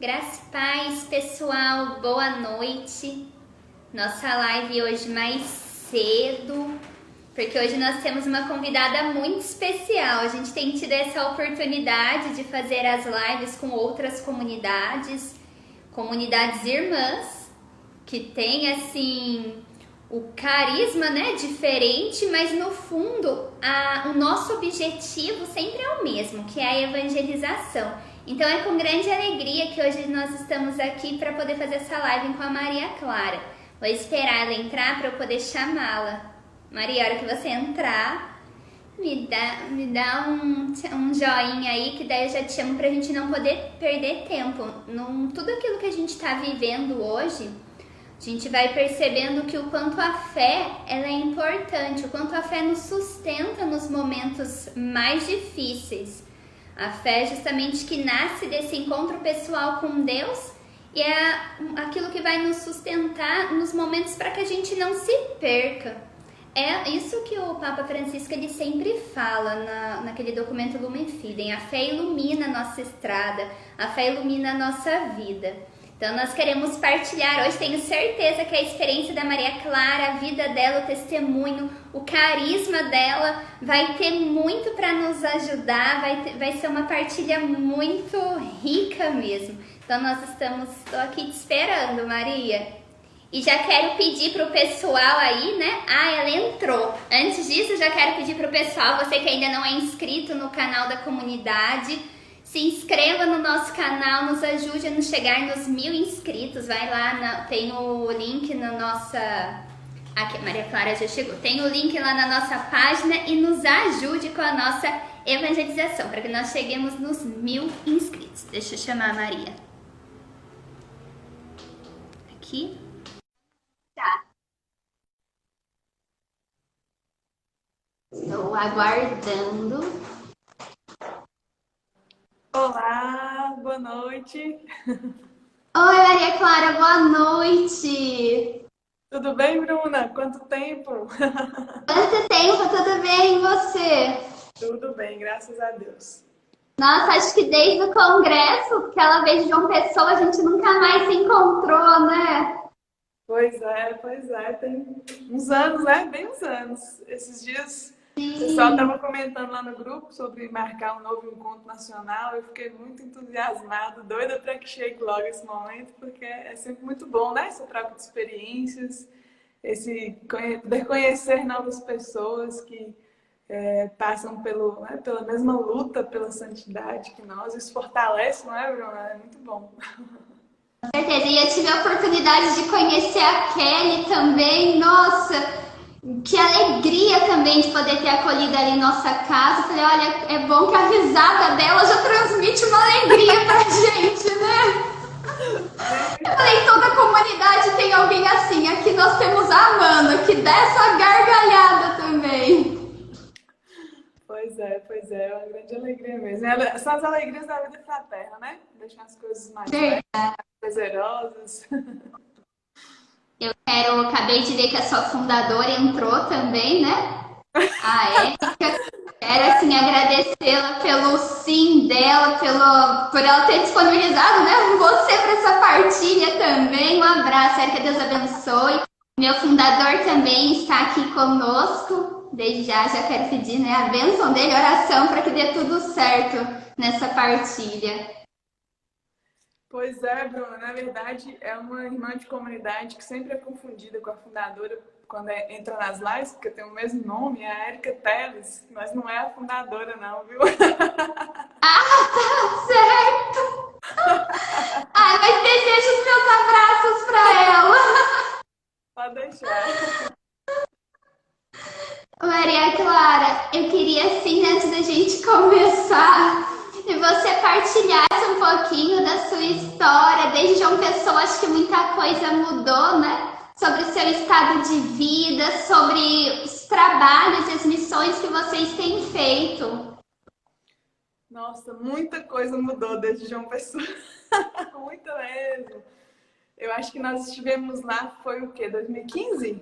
Graça e paz, pessoal, boa noite. Nossa live hoje mais cedo, porque hoje nós temos uma convidada muito especial. A gente tem tido essa oportunidade de fazer as lives com outras comunidades irmãs, que tem assim o carisma, né, diferente, mas no fundo o nosso objetivo sempre é o mesmo, que é a evangelização. Então é com grande alegria que hoje nós estamos aqui para poder fazer essa live com a Maria Clara. Vou esperar ela entrar para eu poder chamá-la. Maria, a hora que você entrar, me dá um joinha aí, que daí eu já te chamo pra gente não poder perder tempo. Tudo aquilo que a gente está vivendo hoje, a gente vai percebendo que o quanto a fé ela é importante, o quanto a fé nos sustenta nos momentos mais difíceis. A fé é justamente que nasce desse encontro pessoal com Deus e é aquilo que vai nos sustentar nos momentos para que a gente não se perca. É isso que o Papa Francisco ele sempre fala naquele documento Lumen Fidei. A fé ilumina a nossa estrada, a fé ilumina a nossa vida. Então nós queremos partilhar hoje, tenho certeza que a experiência da Maria Clara, a vida dela, o testemunho, o carisma dela vai ter muito para nos ajudar, vai ser uma partilha muito rica mesmo. Então estou aqui te esperando, Maria. E já quero pedir para o pessoal aí, né? Ela entrou. Antes disso, já quero pedir para o pessoal, você que ainda não é inscrito no canal da comunidade, se inscreva no nosso canal, nos ajude a nos chegar nos 1000 inscritos. Vai lá, tem o link na nossa... Aqui, Maria Clara já chegou. Tem o link lá na nossa página e nos ajude com a nossa evangelização, para que nós cheguemos nos 1000 inscritos. Deixa eu chamar a Maria. Aqui. Tá. Estou aguardando. Olá, boa noite. Oi, Maria Clara, boa noite. Tudo bem, Bruna? Quanto tempo? Quanto tempo? Tudo bem, e você? Tudo bem, graças a Deus. Nossa, acho que desde o congresso, aquela vez de João Pessoa, a gente nunca mais se encontrou, né? Pois é, tem uns anos, né? Bem uns anos. Esses dias o pessoal estava comentando lá no grupo sobre marcar um novo encontro nacional. Eu fiquei muito entusiasmada, doida para que chegue logo esse momento, porque é sempre muito bom, né? Essa troca de experiências, poder conhecer novas pessoas que passam pela mesma luta pela santidade que nós. Isso fortalece, não é, Bruna? É muito bom. Com certeza. E eu tive a oportunidade de conhecer a Kelly também. Nossa, que alegria também de poder ter acolhido ali em nossa casa. Falei, olha, é bom que a risada dela já transmite uma alegria pra gente, né? Eu falei, toda comunidade tem alguém assim. Aqui nós temos a Amanda, que dá essa gargalhada também. Pois é uma grande alegria mesmo. São as alegrias da vida fraterna, né? Deixam as coisas mais prazerosas. Acabei de ver que a sua fundadora entrou também, né? A Érica. Quero, assim, agradecê-la pelo sim dela, por ela ter disponibilizado, né, você para essa partilha também. Um abraço, Érica, Deus abençoe. Meu fundador também está aqui conosco. Desde já quero pedir, né, a bênção dele, oração para que dê tudo certo nessa partilha. Pois é, Bruna, na verdade é uma irmã de comunidade que sempre é confundida com a fundadora quando entra nas lives, porque tem o mesmo nome, é a Érica Teles, mas não é a fundadora não, viu? Ah, tá certo! Ai, mas desejo os meus abraços para ela. Pode deixar. Maria Clara, eu queria, assim, antes da gente começar, que você partilhasse um pouquinho da sua história. Desde João Pessoa, acho que muita coisa mudou, né? Sobre o seu estado de vida, sobre os trabalhos e as missões que vocês têm feito. Nossa, muita coisa mudou desde João Pessoa. Muita mesmo. Eu acho que nós estivemos lá, foi o quê? 2015?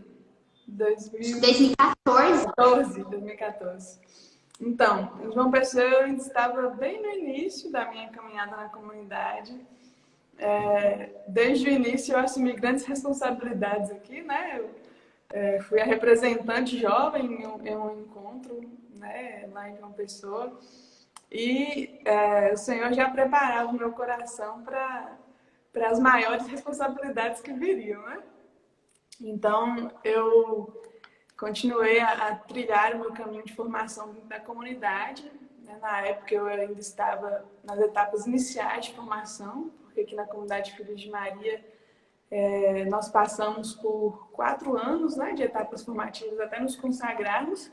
2014. Então, João Pessoa, eu estava bem no início da minha caminhada na comunidade Desde o início eu assumi grandes responsabilidades aqui, né? Eu fui a representante jovem em um encontro, né, lá em João Pessoa. E o Senhor já preparava o meu coração para as maiores responsabilidades que viriam, né? Então, eu continuei a trilhar o meu caminho de formação da comunidade. Né? Na época, eu ainda estava nas etapas iniciais de formação, porque aqui na comunidade Filhos de Maria, nós passamos por 4 anos, né, de etapas formativas até nos consagrarmos.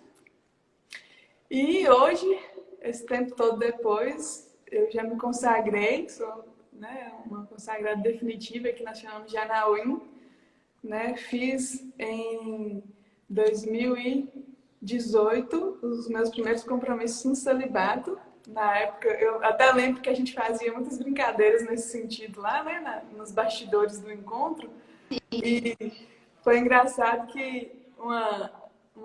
E hoje, esse tempo todo depois, eu já me consagrei, sou, né, uma consagrada definitiva aqui na chamamos de Anauim, né? Fiz em 2018 os meus primeiros compromissos no celibato. Na época, eu até lembro que a gente fazia muitas brincadeiras nesse sentido lá, né, nos bastidores do encontro. E foi engraçado que uma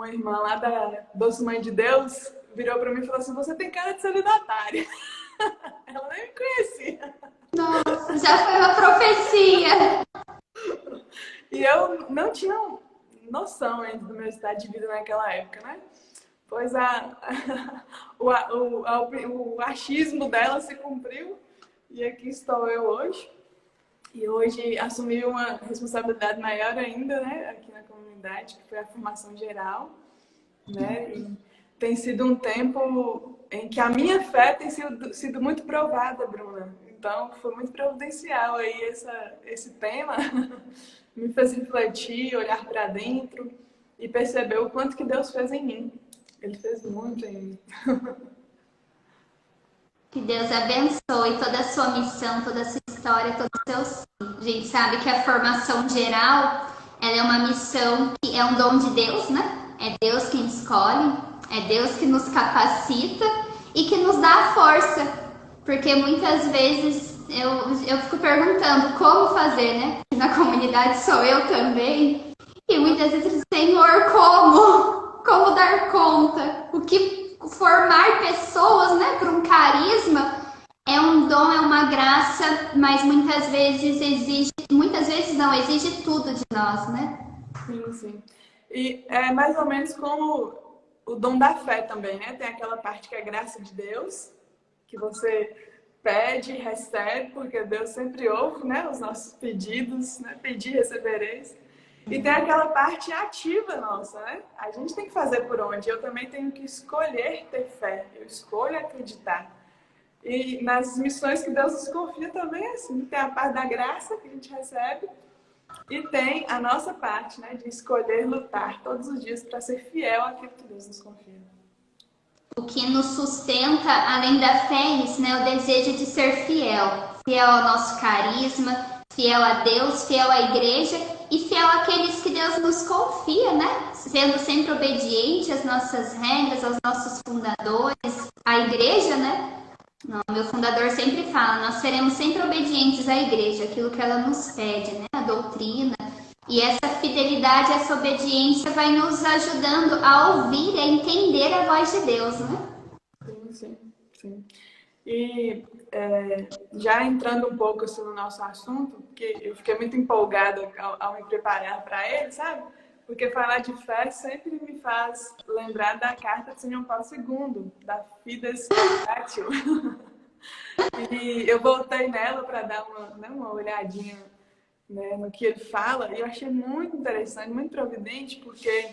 irmã lá da Doce Mãe de Deus virou para mim e falou assim: você tem cara de celibatária. Ela nem me conhecia. Nossa, já foi uma profecia. E eu não tinha noção ainda do meu estado de vida naquela época, né? Pois o achismo dela se cumpriu e aqui estou eu hoje. E hoje assumi uma responsabilidade maior ainda, né? Aqui na comunidade, que foi a formação geral, né? E tem sido um tempo em que a minha fé tem sido muito provada, Bruna. Então, foi muito providencial aí esse tema. Me fez refletir, olhar para dentro e perceber o quanto que Deus fez em mim. Ele fez muito em mim. Que Deus abençoe toda a sua missão, toda a sua história, todo o seu sim. A gente sabe que a formação geral, ela é uma missão que é um dom de Deus, né? É Deus quem escolhe, é Deus que nos capacita e que nos dá a força. Porque muitas vezes eu fico perguntando como fazer, né? Na comunidade sou eu também. E muitas vezes, Senhor, como? Como dar conta? O que formar pessoas, né, para um carisma é um dom, é uma graça, mas muitas vezes exige tudo de nós, né? Sim, sim. E é mais ou menos como o dom da fé também, né? Tem aquela parte que é graça de Deus, que você pede e recebe, porque Deus sempre ouve, né, os nossos pedidos, né? Pedir, recebereis. E tem aquela parte ativa nossa, né? A gente tem que fazer por onde. Eu também tenho que escolher ter fé. Eu escolho acreditar. E nas missões que Deus nos confia também é assim. Tem a parte da graça que a gente recebe e tem a nossa parte, né? De escolher lutar todos os dias para ser fiel àquilo que Deus nos confia. O que nos sustenta, além da fé, é isso, né? O desejo de ser fiel. Fiel ao nosso carisma, fiel a Deus, fiel à igreja e fiel àqueles que Deus nos confia, né? Sendo sempre obediente às nossas regras, aos nossos fundadores, à igreja, né? Meu fundador sempre fala, nós seremos sempre obedientes à igreja, aquilo que ela nos pede, né? A doutrina. E essa fidelidade, essa obediência vai nos ajudando a ouvir e a entender a voz de Deus, né? Sim, sim, sim. E já entrando um pouco assim, no nosso assunto, porque eu fiquei muito empolgada ao me preparar para ele, sabe? Porque falar de fé sempre me faz lembrar da carta de São João Paulo II, da Fides Statuio. E eu voltei nela para dar uma olhadinha, né, no que ele fala, e eu achei muito interessante, muito providente, porque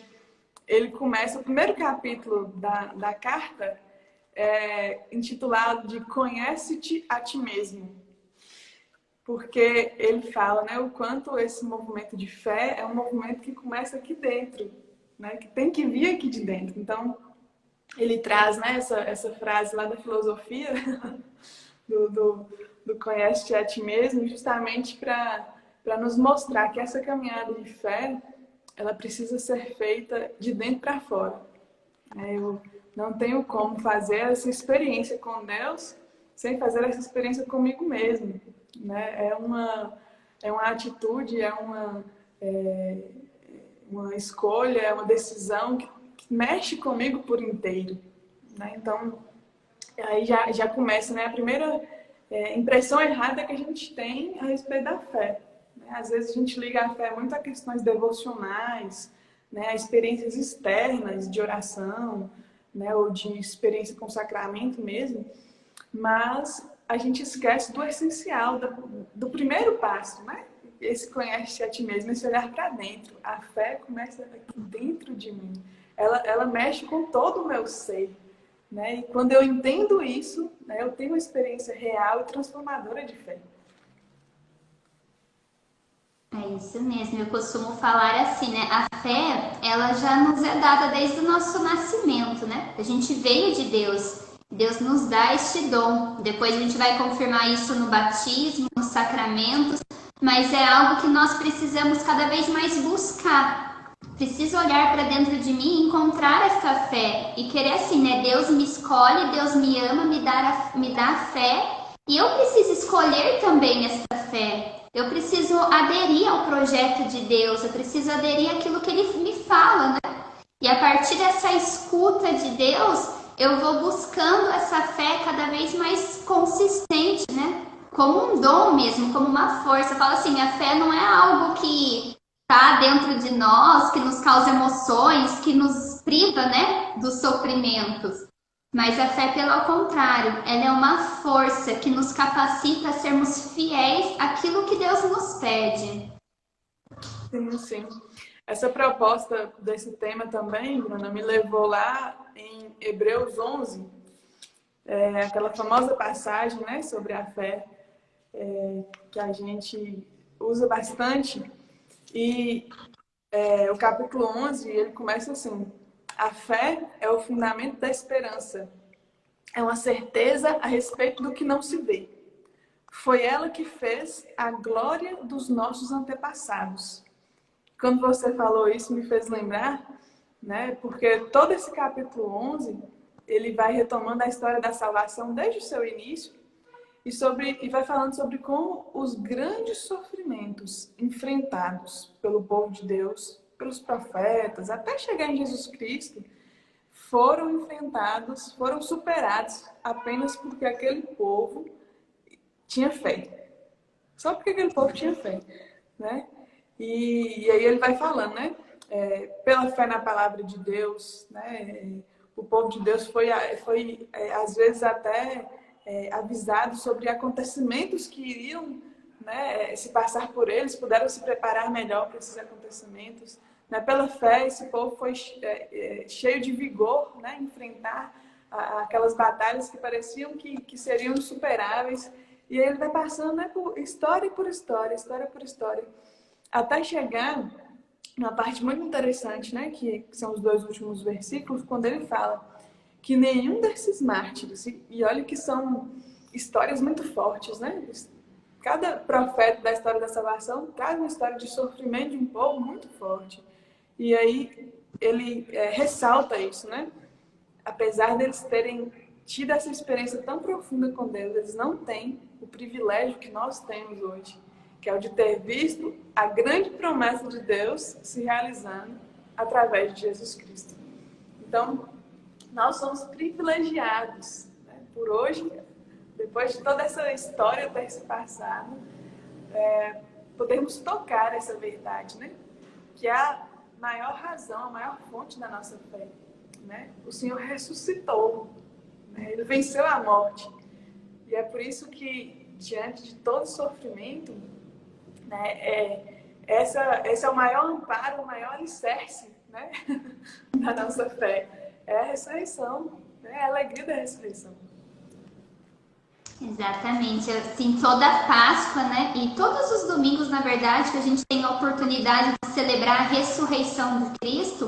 ele começa, o primeiro capítulo da carta intitulado de Conhece-te a ti mesmo. Porque ele fala, né, o quanto esse movimento de fé é um movimento que começa aqui dentro, né, que tem que vir aqui de dentro. Então, ele traz, né, essa frase lá da filosofia do Conhece-te a ti mesmo, justamente para nos mostrar que essa caminhada de fé, ela precisa ser feita de dentro para fora. Eu não tenho como fazer essa experiência com Deus sem fazer essa experiência comigo mesmo. Né? É uma atitude, uma escolha, é uma decisão que mexe comigo por inteiro. Né? Então, aí já começa, né? A primeira impressão errada que a gente tem a respeito da fé. Né? Às vezes a gente liga a fé muito a questões devocionais, né? A experiências externas de oração, né? Ou de experiência com sacramento mesmo, mas a gente esquece do essencial, do primeiro passo, né? Esse conhece a ti mesmo, esse olhar para dentro. A fé começa aqui dentro de mim. Ela mexe com todo o meu ser. Né? E quando eu entendo isso, né, eu tenho uma experiência real e transformadora de fé. É isso mesmo, eu costumo falar assim, né? A fé, ela já nos é dada desde o nosso nascimento, né? A gente veio de Deus, Deus nos dá este dom. Depois a gente vai confirmar isso no batismo, nos sacramentos, mas é algo que nós precisamos cada vez mais buscar. Preciso olhar para dentro de mim e encontrar essa fé e querer assim, né? Deus me escolhe, Deus me ama, me dá a fé e eu preciso escolher também essa fé. Eu preciso aderir ao projeto de Deus, eu preciso aderir àquilo que Ele me fala, né? E a partir dessa escuta de Deus, eu vou buscando essa fé cada vez mais consistente, né? Como um dom mesmo, como uma força. Eu falo assim, a fé não é algo que está dentro de nós, que nos causa emoções, que nos priva, né, dos sofrimentos. Mas a fé, pelo contrário, ela é uma força que nos capacita a sermos fiéis àquilo que Deus nos pede. Sim, sim. Essa proposta desse tema também, Bruna, me levou lá em Hebreus 11, aquela famosa passagem, né, sobre a fé, que a gente usa bastante. E o capítulo 11, ele começa assim: a fé é o fundamento da esperança. É uma certeza a respeito do que não se vê. Foi ela que fez a glória dos nossos antepassados. Quando você falou isso, me fez lembrar, né? Porque todo esse capítulo 11, ele vai retomando a história da salvação desde o seu início e vai falando sobre como os grandes sofrimentos enfrentados pelo povo de Deus, pelos profetas, até chegar em Jesus Cristo, foram enfrentados, foram superados apenas porque aquele povo tinha fé. Só porque aquele povo tinha fé, né? E aí ele vai falando, né? Pela fé na palavra de Deus, né? O povo de Deus foi às vezes até avisado sobre acontecimentos que iriam, né, se passar por eles, puderam se preparar melhor para esses acontecimentos. Né? Pela fé, esse povo foi cheio de vigor, né, enfrentar aquelas batalhas que pareciam que seriam insuperáveis. E aí ele vai passando, né, por história por história, até chegar na parte muito interessante, né, que são os 2 últimos versículos, quando ele fala que nenhum desses mártires, e olha que são histórias muito fortes, né? Cada profeta da história da salvação traz uma história de sofrimento de um povo muito forte. E aí ele ressalta isso, né? Apesar deles terem tido essa experiência tão profunda com Deus, eles não têm o privilégio que nós temos hoje, que é o de ter visto a grande promessa de Deus se realizando através de Jesus Cristo. Então, nós somos privilegiados, né? Por hoje, depois de toda essa história ter se passado, podemos tocar essa verdade, né? Que é a maior razão, a maior fonte da nossa fé. Né? O Senhor ressuscitou, né? Ele venceu a morte. E é por isso que, diante de todo sofrimento, né, esse é o maior amparo, o maior alicerce, né? da nossa fé. É a ressurreição, né? A alegria da ressurreição. Exatamente, assim, toda Páscoa, né, e todos os domingos, na verdade, que a gente tem a oportunidade de celebrar a ressurreição de Cristo,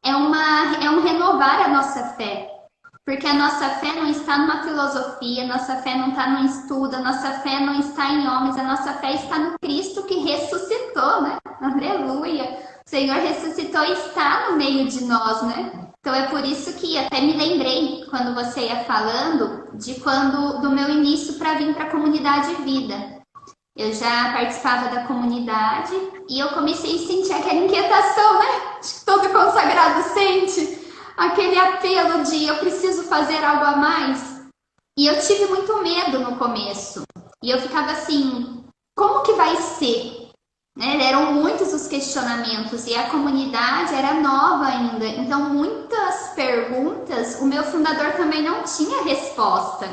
é um renovar a nossa fé, porque a nossa fé não está numa filosofia, a nossa fé não está no estudo, a nossa fé não está em homens, a nossa fé está no Cristo que ressuscitou, né, aleluia, o Senhor ressuscitou e está no meio de nós, né. Então é por isso que até me lembrei, quando você ia falando, do meu início para vir para a comunidade Vida. Eu já participava da comunidade e eu comecei a sentir aquela inquietação, né? Que todo consagrado sente, aquele apelo de eu preciso fazer algo a mais. E eu tive muito medo no começo. E eu ficava assim, como que vai ser? Né? Eram muitos os questionamentos e a comunidade era nova ainda. Então, muitas perguntas, o meu fundador também não tinha resposta.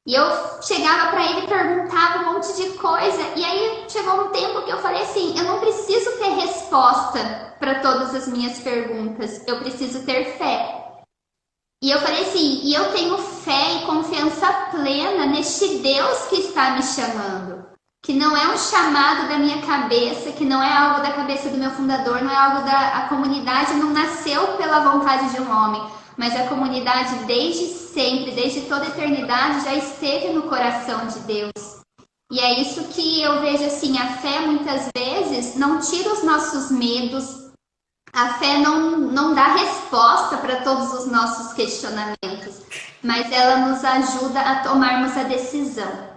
E eu chegava para ele, perguntava um monte de coisa, e aí chegou um tempo que eu falei assim, eu não preciso ter resposta para todas as minhas perguntas, eu preciso ter fé. E eu falei assim, e eu tenho fé e confiança plena neste Deus que está me chamando. Que não é um chamado da minha cabeça, que não é algo da cabeça do meu fundador, não é algo da comunidade, não nasceu pela vontade de um homem, mas a comunidade desde sempre, desde toda a eternidade, já esteve no coração de Deus. E é isso que eu vejo assim, a fé muitas vezes não tira os nossos medos, a fé não dá resposta para todos os nossos questionamentos, mas ela nos ajuda a tomarmos a decisão.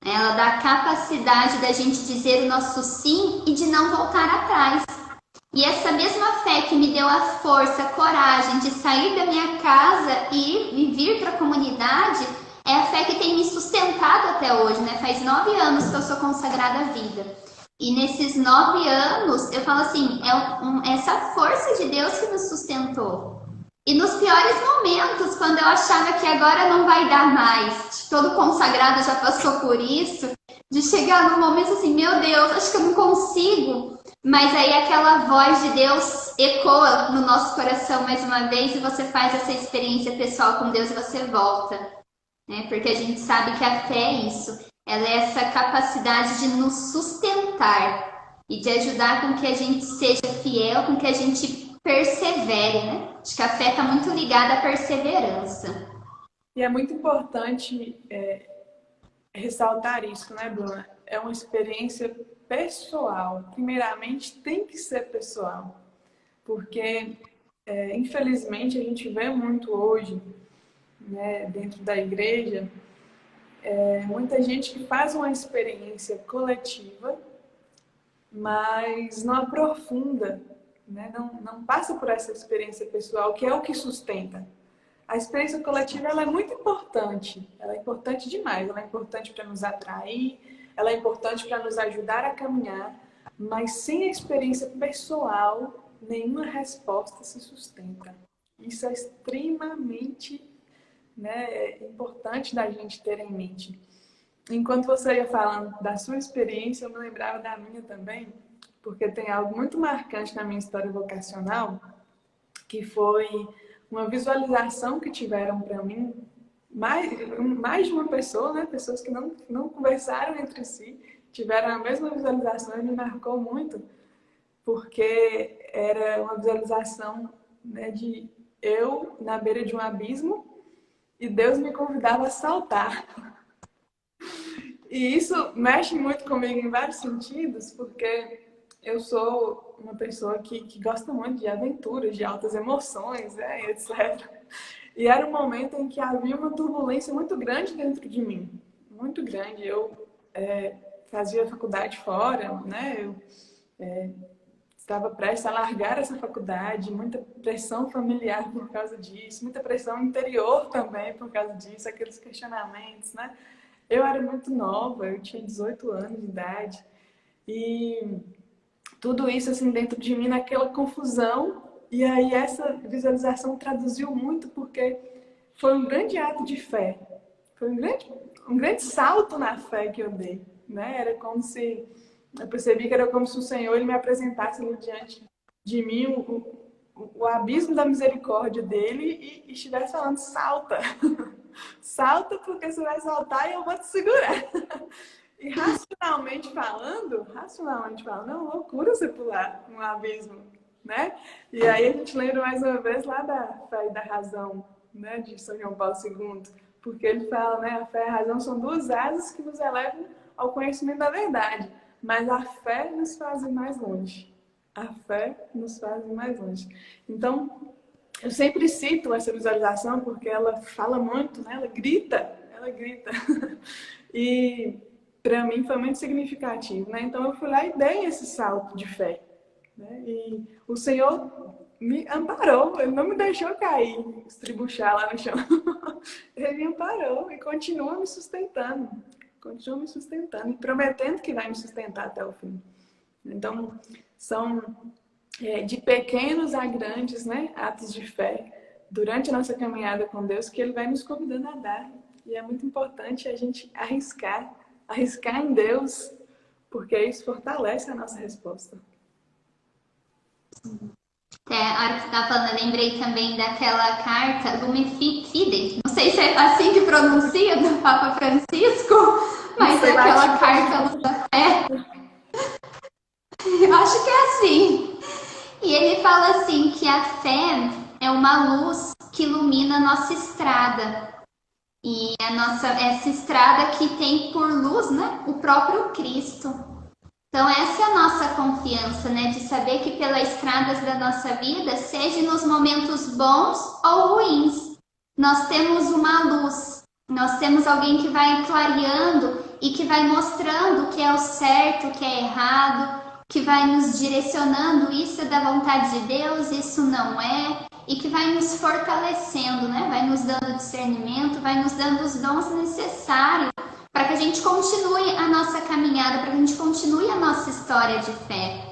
Ela dá a capacidade da gente dizer o nosso sim e de não voltar atrás. E essa mesma fé que me deu a força, a coragem de sair da minha casa e vir para a comunidade, é a fé que tem me sustentado até hoje, né? Faz 9 anos que eu sou consagrada à vida. E nesses 9 anos, eu falo assim, essa força de Deus que nos sustentou. E nos piores momentos, quando eu achava que agora não vai dar mais, todo consagrado já passou por isso, de chegar num momento assim, meu Deus, acho que eu não consigo. Mas aí aquela voz de Deus ecoa no nosso coração mais uma vez e você faz essa experiência pessoal com Deus e você volta. Né? Porque a gente sabe que a fé é isso. Ela é essa capacidade de nos sustentar e de ajudar com que a gente seja fiel, com que a gente persevere, né? Acho que a fé está muito ligada à perseverança. E é muito importante ressaltar isso, né, Bruna? É uma experiência pessoal. Primeiramente, tem que ser pessoal. Porque, infelizmente, a gente vê muito hoje, né, dentro da igreja, muita gente que faz uma experiência coletiva, mas não aprofunda, né? Não passa por essa experiência pessoal, que é o que sustenta. A experiência coletiva ela é muito importante, ela é importante demais, ela é importante para nos atrair, ela é importante para nos ajudar a caminhar, mas sem a experiência pessoal, nenhuma resposta se sustenta. Isso é extremamente, né, importante da gente ter em mente. Enquanto você ia falando da sua experiência, eu me lembrava da minha também, porque tem algo muito marcante na minha história vocacional, que foi uma visualização que tiveram para mim, mais de uma pessoa, né? Pessoas que não conversaram entre si, tiveram a mesma visualização e me marcou muito, porque era uma visualização, né, de eu na beira de um abismo e Deus me convidava a saltar. E isso mexe muito comigo em vários sentidos, porque eu sou uma pessoa que gosta muito de aventuras, de altas emoções, etc. E era um momento em que havia uma turbulência muito grande dentro de mim. Muito grande. Eu fazia faculdade fora, né? Eu estava prestes a largar essa faculdade, muita pressão familiar por causa disso, muita pressão interior também por causa disso, aqueles questionamentos, né? Eu era muito nova, eu tinha 18 anos de idade e tudo isso assim dentro de mim naquela confusão. E aí essa visualização traduziu muito porque foi um grande ato de fé, foi um grande salto na fé que eu dei, né? Era como se eu percebi que era como se o Senhor ele me apresentasse ali diante de mim o abismo da misericórdia dele e estivesse falando, salta. Salta porque você vai saltar e eu vou te segurar. E racionalmente falando, é uma loucura você pular um abismo, né? E aí a gente lembra mais uma vez lá da fé e da razão, né, de São João Paulo II, porque ele fala, né, a fé e a razão são duas asas que nos elevam ao conhecimento da verdade, mas a fé nos faz ir mais longe. A fé nos faz ir mais longe. Então, eu sempre cito essa visualização porque ela fala muito, né? Ela grita. E para mim foi muito significativo, né? Então eu fui lá e dei esse salto de fé, né? E o Senhor me amparou, ele não me deixou cair, estribuchar lá no chão. Ele me amparou e continua me sustentando e prometendo que vai me sustentar até o fim. Então, são de pequenos a grandes, né, atos de fé durante a nossa caminhada com Deus que Ele vai nos convidando a dar. E é muito importante a gente arriscar em Deus, porque isso fortalece a nossa resposta. A hora que você estava falando, eu lembrei também daquela carta Lumen Fidei, não sei se é assim que pronuncia, do Papa Francisco, mas é aquela carta Luz da Fé. Eu acho que é assim. E ele fala assim que a fé é uma luz que ilumina a nossa estrada. E essa estrada que tem por luz, né, o próprio Cristo. Então essa é a nossa confiança, né, de saber que pelas estradas da nossa vida, seja nos momentos bons ou ruins, nós temos uma luz, nós temos alguém que vai clareando e que vai mostrando o que é o certo, o que é errado, que vai nos direcionando, isso é da vontade de Deus, isso não é, e que vai nos fortalecendo, né? Vai nos dando discernimento, vai nos dando os dons necessários para que a gente continue a nossa caminhada, para que a gente continue a nossa história de fé.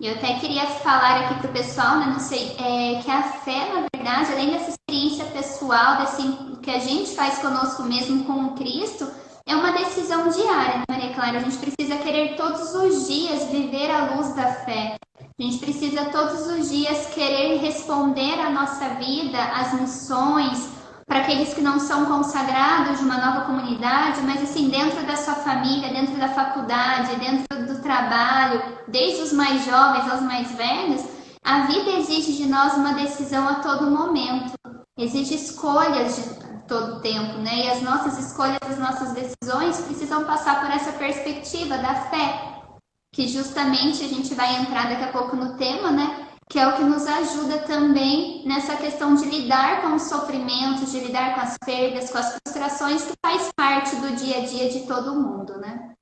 E eu até queria falar aqui para o pessoal, né? Não sei, que a fé, na verdade, além dessa experiência pessoal, desse que a gente faz conosco mesmo com o Cristo, é uma decisão diária, né, Maria Clara? A gente precisa querer todos os dias viver a luz da fé. A gente precisa todos os dias querer responder à nossa vida, às missões, para aqueles que não são consagrados de uma nova comunidade, mas assim, dentro da sua família, dentro da faculdade, dentro do trabalho, desde os mais jovens aos mais velhos, a vida exige de nós uma decisão a todo momento. Exige escolhas de todo o tempo, né? E as nossas escolhas, as nossas decisões precisam passar por essa perspectiva da fé, que justamente a gente vai entrar daqui a pouco no tema, né? Que é o que nos ajuda também nessa questão de lidar com os sofrimentos, de lidar com as perdas, com as frustrações, que faz parte do dia a dia de todo mundo, né?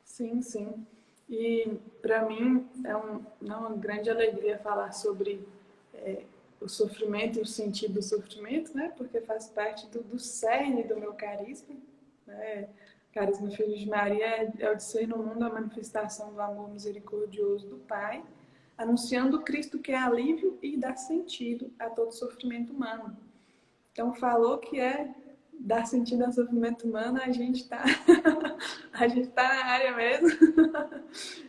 Sim, sim. E para mim é uma grande alegria falar sobre o sofrimento e o sentido do sofrimento, né? Porque faz parte do cerne do meu carisma, né? Carisma Filho de Maria é o dizer no mundo a manifestação do amor misericordioso do Pai, anunciando o Cristo que é alívio e dá sentido a todo sofrimento humano. Então, falou que é dar sentido ao sofrimento humano, a gente está na área mesmo.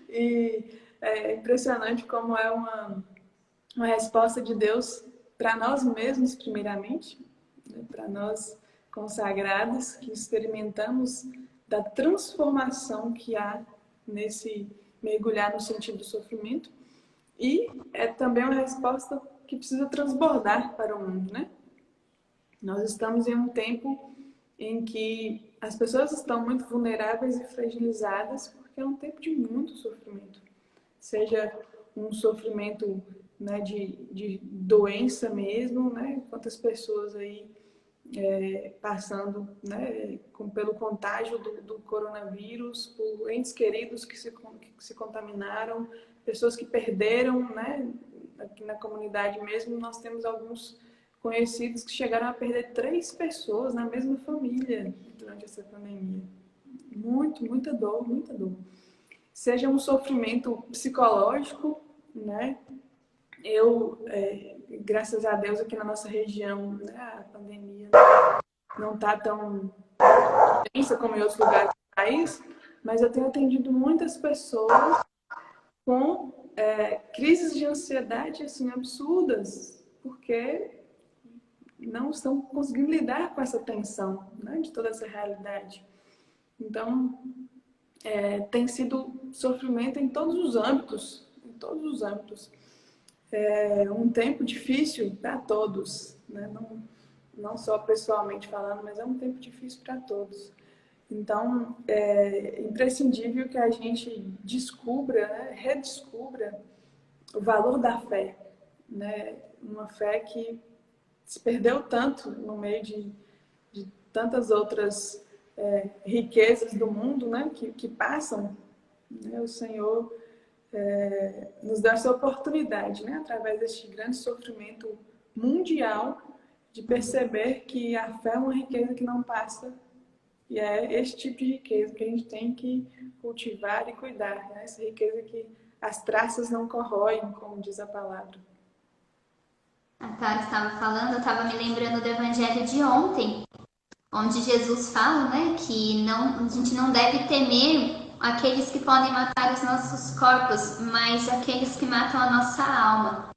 E é impressionante como é uma resposta de Deus para nós mesmos, primeiramente, né? Para nós consagrados, que experimentamos da transformação que há nesse mergulhar no sentido do sofrimento. E é também uma resposta que precisa transbordar para o mundo, né? Nós estamos em um tempo em que as pessoas estão muito vulneráveis e fragilizadas, porque é um tempo de muito sofrimento. Seja um sofrimento, né, de doença mesmo, né? Quantas pessoas aí passando, né, pelo contágio do coronavírus, por entes queridos que se contaminaram, pessoas que perderam, né? Aqui na comunidade mesmo, nós temos alguns conhecidos que chegaram a perder 3 pessoas na mesma família durante essa pandemia. Muita dor, muita dor. Seja um sofrimento psicológico, né? Graças a Deus, aqui na nossa região, né, a pandemia não está tão intensa como em outros lugares do país, mas eu tenho atendido muitas pessoas com crises de ansiedade assim, absurdas, porque não estão conseguindo lidar com essa tensão, né, de toda essa realidade. Então, tem sido sofrimento em todos os âmbitos, um tempo difícil para todos, né? Não só pessoalmente falando, mas é um tempo difícil para todos. Então, é imprescindível que a gente descubra, né, redescubra o valor da fé, né? Uma fé que se perdeu tanto no meio de tantas outras riquezas do mundo, né, que passam, né? O Senhor nos deu essa oportunidade, né, através deste grande sofrimento mundial, de perceber que a fé é uma riqueza que não passa. E é esse tipo de riqueza que a gente tem que cultivar e cuidar, né? Essa riqueza que as traças não corroem, como diz a palavra. A Clara estava falando, eu estava me lembrando do evangelho de ontem, onde Jesus fala, né, que a gente não deve temer aqueles que podem matar os nossos corpos, mas aqueles que matam a nossa alma.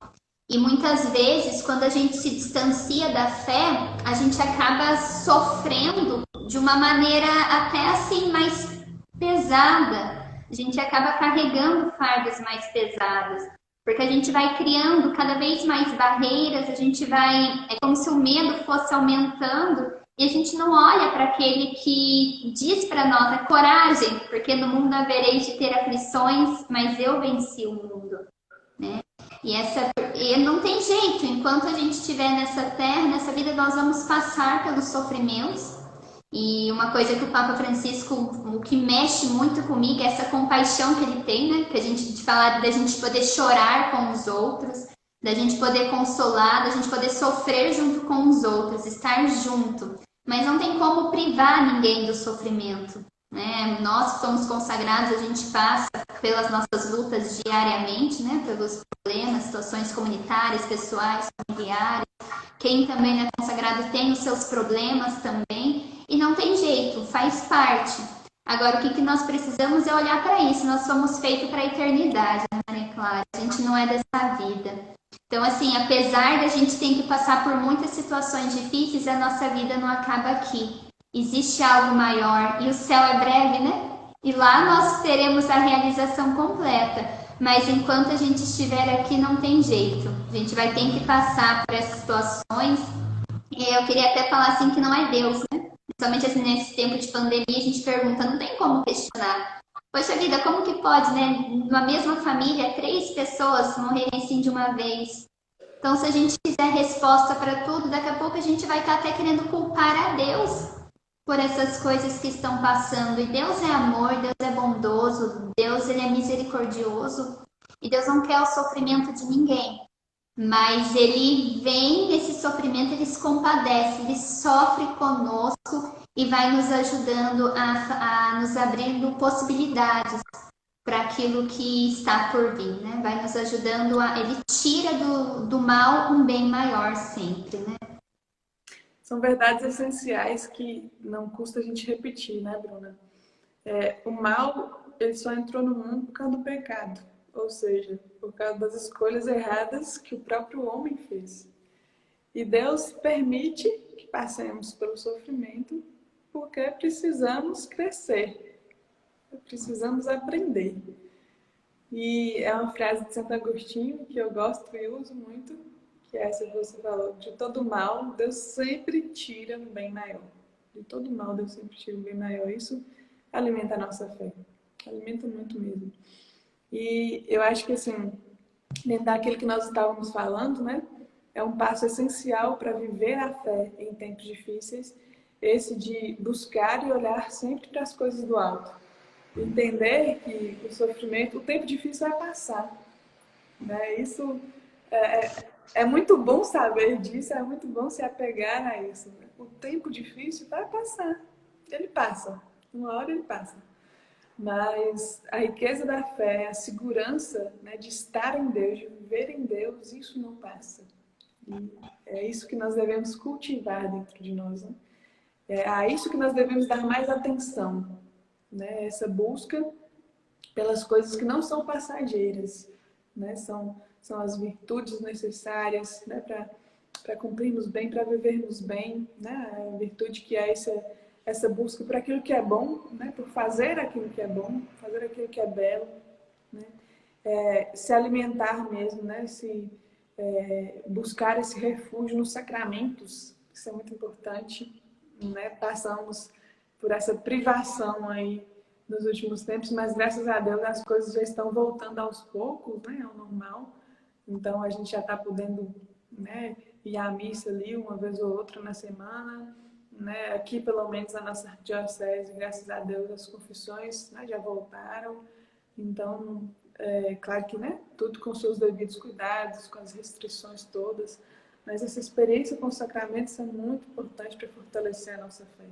E muitas vezes, quando a gente se distancia da fé, a gente acaba sofrendo de uma maneira até assim mais pesada. A gente acaba carregando fardas mais pesadas, porque a gente vai criando cada vez mais barreiras, é como se o medo fosse aumentando e a gente não olha para aquele que diz para nós, é coragem, porque no mundo havereis de ter aflições, mas eu venci o mundo, né? E não tem jeito, enquanto a gente estiver nessa terra, nessa vida, nós vamos passar pelos sofrimentos. E uma coisa que o Papa Francisco, o que mexe muito comigo, é essa compaixão que ele tem, né? Que a gente de falar da gente poder chorar com os outros, da gente poder consolar, da gente poder sofrer junto com os outros, estar junto. Mas não tem como privar ninguém do sofrimento, né? Nós que somos consagrados, a gente passa pelas nossas lutas diariamente, né? Pelos problemas, situações comunitárias, pessoais, familiares. Quem também é consagrado tem os seus problemas também. E não tem jeito, faz parte. Agora, o que nós precisamos é olhar para isso. Nós somos feitos para a eternidade, né, Maria Clara? A gente não é dessa vida. Então, assim, apesar da gente ter que passar por muitas situações difíceis, a nossa vida não acaba aqui. Existe algo maior e o céu é breve, né? E lá nós teremos a realização completa. Mas enquanto a gente estiver aqui, não tem jeito. A gente vai ter que passar por essas situações. E eu queria até falar assim que não é Deus, né? Principalmente assim, nesse tempo de pandemia, a gente pergunta, não tem como questionar. Poxa vida, como que pode, né? Numa mesma família, 3 pessoas morrerem assim de uma vez. Então, se a gente quiser resposta para tudo, daqui a pouco a gente vai estar até querendo culpar a Deus por essas coisas que estão passando. E Deus é amor, Deus é bondoso, Deus ele é misericordioso. E Deus não quer o sofrimento de ninguém. Mas ele vem nesse sofrimento, ele se compadece, ele sofre conosco e vai nos ajudando a nos abrindo possibilidades para aquilo que está por vir, né? Vai nos ajudando ele tira do mal um bem maior sempre, né? São verdades essenciais que não custa a gente repetir, né, Bruna? O mal, ele só entrou no mundo por causa do pecado. Ou seja, por causa das escolhas erradas que o próprio homem fez. E Deus permite que passemos pelo sofrimento porque precisamos crescer, precisamos aprender. E é uma frase de Santo Agostinho que eu gosto e uso muito, que é essa que você falou: de todo mal, Deus sempre tira um bem maior. De todo mal, Deus sempre tira um bem maior. Isso alimenta a nossa fé, alimenta muito mesmo. E eu acho que, assim, dentro daquilo que nós estávamos falando, né, é um passo essencial para viver a fé em tempos difíceis, esse de buscar e olhar sempre para as coisas do alto. Entender que o sofrimento, o tempo difícil vai passar, né? Isso é muito bom saber disso, é muito bom se apegar a isso, né? O tempo difícil vai passar, ele passa, uma hora ele passa. Mas a riqueza da fé, a segurança, né, de estar em Deus, de viver em Deus, isso não passa. E é isso que nós devemos cultivar dentro de nós, né? É a isso que nós devemos dar mais atenção, né? Essa busca pelas coisas que não são passageiras, né? São as virtudes necessárias, né, para cumprirmos bem, para vivermos bem, né? A virtude que é essa busca por aquilo que é bom, né? Por fazer aquilo que é bom, fazer aquilo que é belo, né? Se alimentar mesmo, né? Buscar esse refúgio nos sacramentos, isso é muito importante, né? Passamos por essa privação aí nos últimos tempos, mas graças a Deus as coisas já estão voltando aos poucos, né? Ao normal. Então a gente já está podendo, né, ir à missa ali uma vez ou outra na semana, né? Aqui, pelo menos, na nossa diocese, graças a Deus, as confissões, né, já voltaram. Então, claro que, né, tudo com seus devidos cuidados, com as restrições todas, mas essa experiência com os sacramentos é muito importante para fortalecer a nossa fé,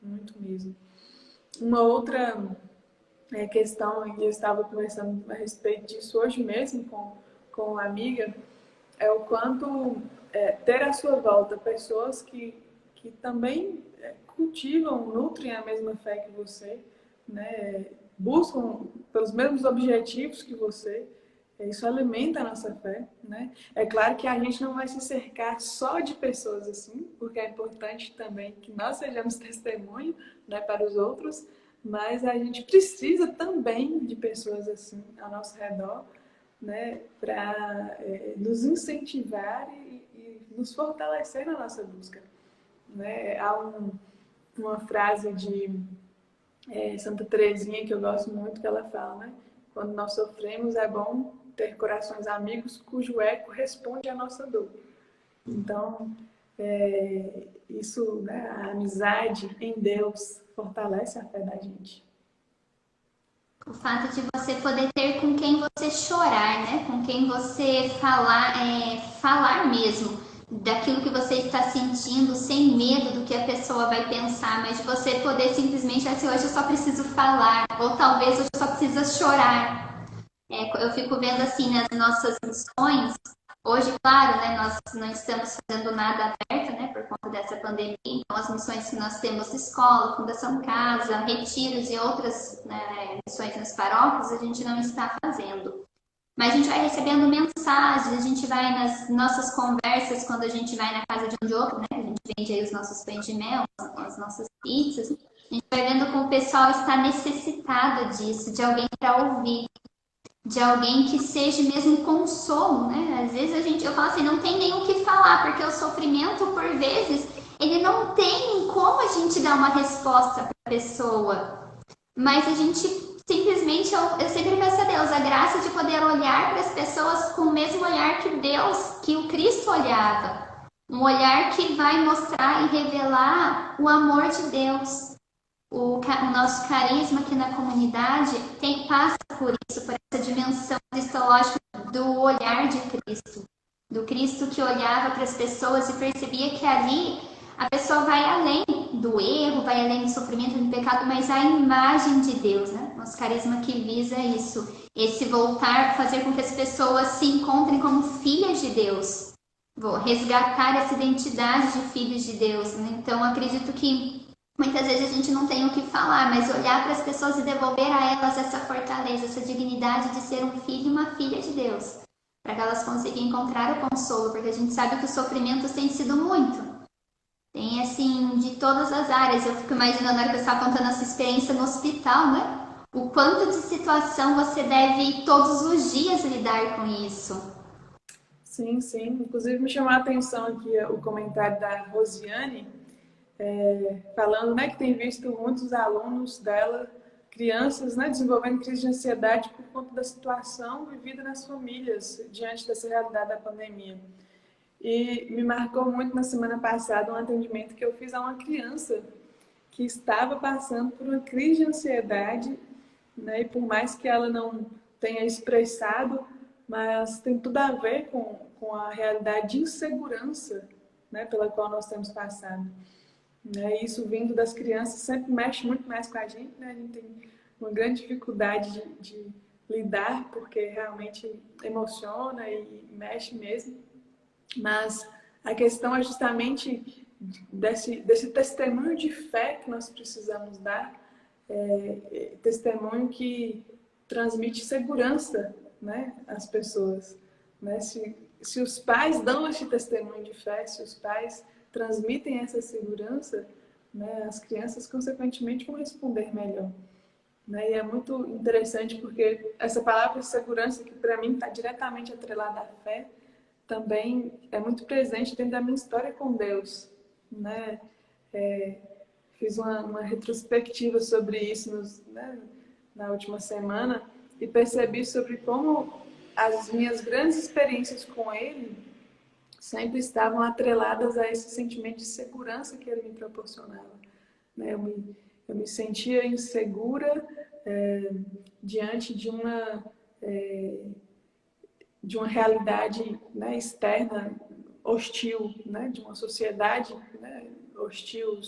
muito mesmo. Uma outra questão, e eu estava conversando a respeito disso hoje mesmo com uma amiga, é o quanto ter à sua volta pessoas que também cultivam, nutrem a mesma fé que você, né? Buscam pelos mesmos objetivos que você, isso alimenta a nossa fé, né? É claro que a gente não vai se cercar só de pessoas assim, porque é importante também que nós sejamos testemunho, né, para os outros, mas a gente precisa também de pessoas assim ao nosso redor, né, para nos incentivar e nos fortalecer na nossa busca, né? Há uma frase de Santa Teresinha que eu gosto muito, que ela fala, né? Quando nós sofremos é bom ter corações amigos cujo eco responde à nossa dor. Então, isso, né, a amizade em Deus fortalece a fé da gente. O fato de você poder ter com quem você chorar, né? Com quem você falar mesmo daquilo que você está sentindo, sem medo do que a pessoa vai pensar, mas de você poder simplesmente assim, hoje eu só preciso falar, ou talvez hoje eu só preciso chorar. Eu fico vendo assim nas nossas missões. Hoje, claro, né, nós não estamos fazendo nada aberto, né, por conta dessa pandemia. Então, as missões que nós temos, escola, Fundação Casa, retiros e outras, né, missões nas paróquias, a gente não está fazendo. Mas a gente vai recebendo mensagens, a gente vai nas nossas conversas, quando a gente vai na casa de um de outro, né, a gente vende aí os nossos pães de mel, as nossas pizzas, a gente vai vendo como o pessoal está necessitado disso, de alguém para ouvir, de alguém que seja mesmo consolo, né? Às vezes eu falo assim, não tem nem o que falar, porque o sofrimento, por vezes, ele não tem como a gente dar uma resposta para a pessoa. Mas a gente simplesmente, eu sempre peço a Deus a graça de poder olhar para as pessoas com o mesmo olhar que Deus, que o Cristo olhava. Um olhar que vai mostrar e revelar o amor de Deus. O nosso carisma aqui na comunidade passa por isso, por essa dimensão cristológica do olhar de Cristo. Do Cristo que olhava para as pessoas e percebia que ali a pessoa vai além do erro, vai além do sofrimento, do pecado, mas a imagem de Deus, né? Nosso carisma que visa isso. Esse voltar, fazer com que as pessoas se encontrem como filhas de Deus. Vou resgatar essa identidade de filhos de Deus, né? Então, acredito que muitas vezes a gente não tem o que falar, mas olhar para as pessoas e devolver a elas essa fortaleza, essa dignidade de ser um filho e uma filha de Deus, para que elas consigam encontrar o consolo, porque a gente sabe que os sofrimentos têm sido muito. Tem, assim, de todas as áreas. Eu fico imaginando a hora que você está contando a sua experiência no hospital, né? O quanto de situação você deve todos os dias lidar com isso. Sim, sim. Inclusive me chamou a atenção aqui o comentário da Rosiane, falando, né, que tem visto muitos alunos dela, crianças, né, desenvolvendo crise de ansiedade por conta da situação vivida nas famílias diante dessa realidade da pandemia. E me marcou muito na semana passada um atendimento que eu fiz a uma criança que estava passando por uma crise de ansiedade, né, e por mais que ela não tenha expressado, mas tem tudo a ver com a realidade de insegurança, né, pela qual nós temos passado. Né? Isso vindo das crianças sempre mexe muito mais com a gente, né? A gente tem uma grande dificuldade de lidar, porque realmente emociona e mexe mesmo. Mas a questão é justamente desse testemunho de fé que nós precisamos dar, testemunho que transmite segurança, né, às pessoas. Né? Se os pais dão esse testemunho de fé, se os pais transmitem essa segurança, né, as crianças, consequentemente, vão responder melhor. Né? E é muito interessante porque essa palavra segurança, que para mim está diretamente atrelada à fé, também é muito presente dentro da minha história com Deus. Né? Fiz uma retrospectiva sobre isso né, na última semana e percebi sobre como as minhas grandes experiências com Ele sempre estavam atreladas a esse sentimento de segurança que Ele me proporcionava. Né? Eu me sentia insegura diante de uma de uma realidade, né, externa hostil, né, de uma sociedade, né, hostil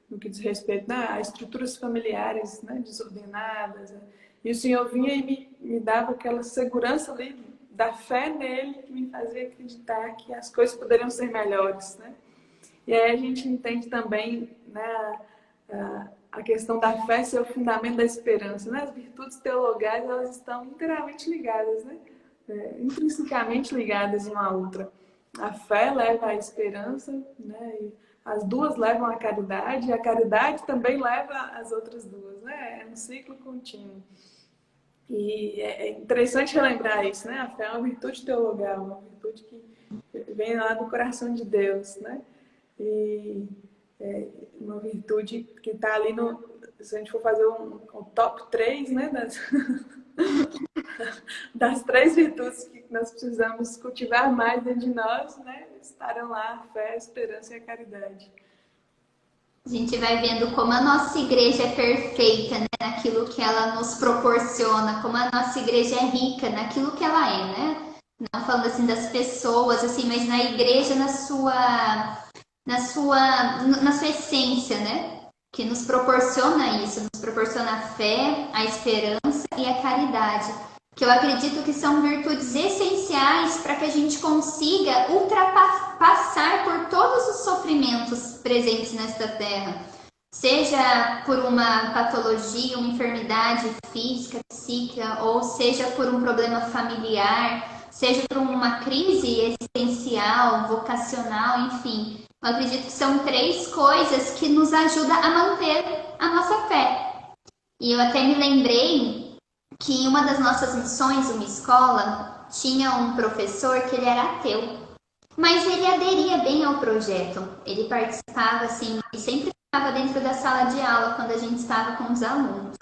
no que diz respeito, né, a estruturas familiares, né, desordenadas. Né? E o Senhor vinha e me dava aquela segurança ali da fé nele que me fazia acreditar que as coisas poderiam ser melhores. Né? E aí a gente entende também, né, a questão da fé ser o fundamento da esperança. Né? As virtudes teologais, elas estão inteiramente ligadas, né? Intrinsecamente ligadas uma à outra. A fé leva à esperança, né? E as duas levam à caridade, e a caridade também leva às outras duas. Né? É um ciclo contínuo. E é interessante relembrar isso, né? A fé é uma virtude teologal, uma virtude que vem lá do coração de Deus, né? E é uma virtude que está ali no... Se a gente for fazer um top 3, né? Das 3 virtudes que nós precisamos cultivar mais dentro de nós, né? Estarão lá a fé, a esperança e a caridade. A gente vai vendo como a nossa igreja é perfeita, né? Naquilo que ela nos proporciona, como a nossa igreja é rica naquilo que ela é, né? Não falando assim das pessoas, assim, mas na igreja na sua essência, né? Que nos proporciona isso, nos proporciona a fé, a esperança e a caridade. Que eu acredito que são virtudes essenciais para que a gente consiga ultrapassar por todos os sofrimentos presentes nesta terra. Seja por uma patologia, uma enfermidade física, psíquica, ou seja por um problema familiar, seja por uma crise existencial, vocacional, enfim. Eu acredito que são 3 coisas que nos ajudam a manter a nossa fé. E eu até me lembrei que em uma das nossas missões, uma escola, tinha um professor que ele era ateu. Mas ele aderia bem ao projeto. Ele participava, assim, e sempre estava dentro da sala de aula quando a gente estava com os alunos.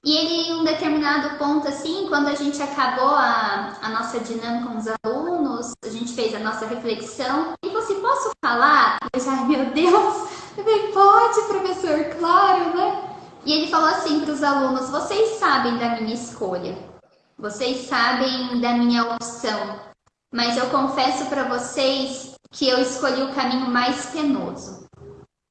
E ele, em um determinado ponto, assim, quando a gente acabou a nossa dinâmica com os alunos, a gente fez a nossa reflexão, ele falou assim, posso falar? Eu já, meu Deus, eu falei, pode, professor, claro, né? E ele falou assim para os alunos, vocês sabem da minha escolha, vocês sabem da minha opção, mas eu confesso para vocês que eu escolhi o caminho mais penoso,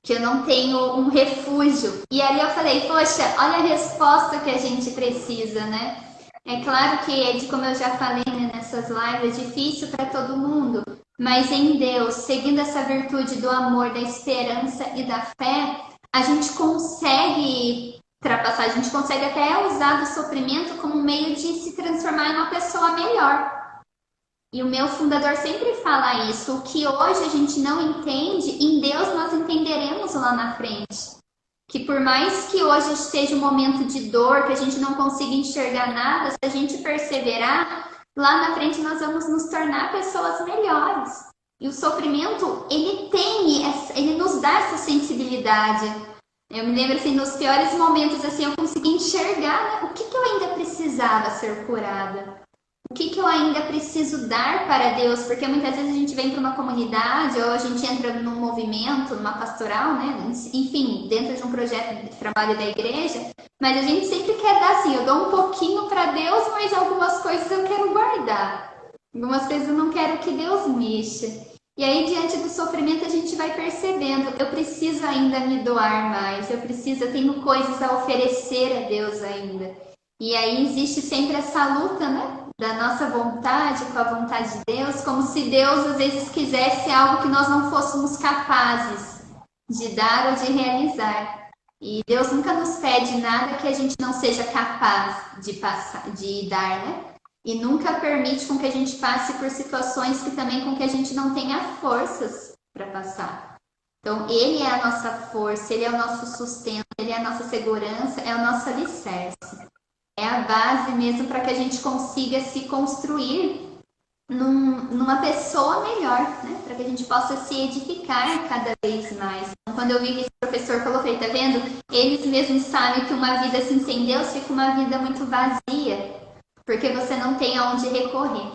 que eu não tenho um refúgio. E aí eu falei, poxa, olha a resposta que a gente precisa, né? É claro que, como eu já falei, né, nessas lives, é difícil para todo mundo, mas em Deus, seguindo essa virtude do amor, da esperança e da fé, a gente consegue ultrapassar, a gente consegue até usar do sofrimento como um meio de se transformar em uma pessoa melhor. E o meu fundador sempre fala isso, o que hoje a gente não entende, em Deus nós entenderemos lá na frente. Que por mais que hoje esteja um momento de dor, que a gente não consiga enxergar nada, se a gente perseverar, lá na frente nós vamos nos tornar pessoas melhores. E o sofrimento, ele nos dá essa sensibilidade. Eu me lembro, assim, nos piores momentos, assim, eu consegui enxergar, né, o que eu ainda precisava ser curada. O que eu ainda preciso dar para Deus? Porque muitas vezes a gente vem para uma comunidade ou a gente entra num movimento, numa pastoral, né? Enfim, dentro de um projeto de trabalho da igreja, mas a gente sempre quer dar assim, eu dou um pouquinho para Deus, mas algumas coisas eu quero guardar. Algumas coisas eu não quero que Deus mexa. E aí, diante do sofrimento, a gente vai percebendo, eu preciso ainda me doar mais, eu tenho coisas a oferecer a Deus ainda. E aí existe sempre essa luta, né? Da nossa vontade com a vontade de Deus, como se Deus às vezes quisesse algo que nós não fôssemos capazes de dar ou de realizar. E Deus nunca nos pede nada que a gente não seja capaz de dar, né? E nunca permite com que a gente passe por situações que também com que a gente não tenha forças para passar. Então, Ele é a nossa força, Ele é o nosso sustento, Ele é a nossa segurança, é o nosso alicerce. É a base mesmo para que a gente consiga se construir numa pessoa melhor, né? Para que a gente possa se edificar cada vez mais. Então, quando eu vi que esse professor falei, tá vendo? Eles mesmos sabem que uma vida assim sem Deus fica uma vida muito vazia, porque você não tem aonde recorrer.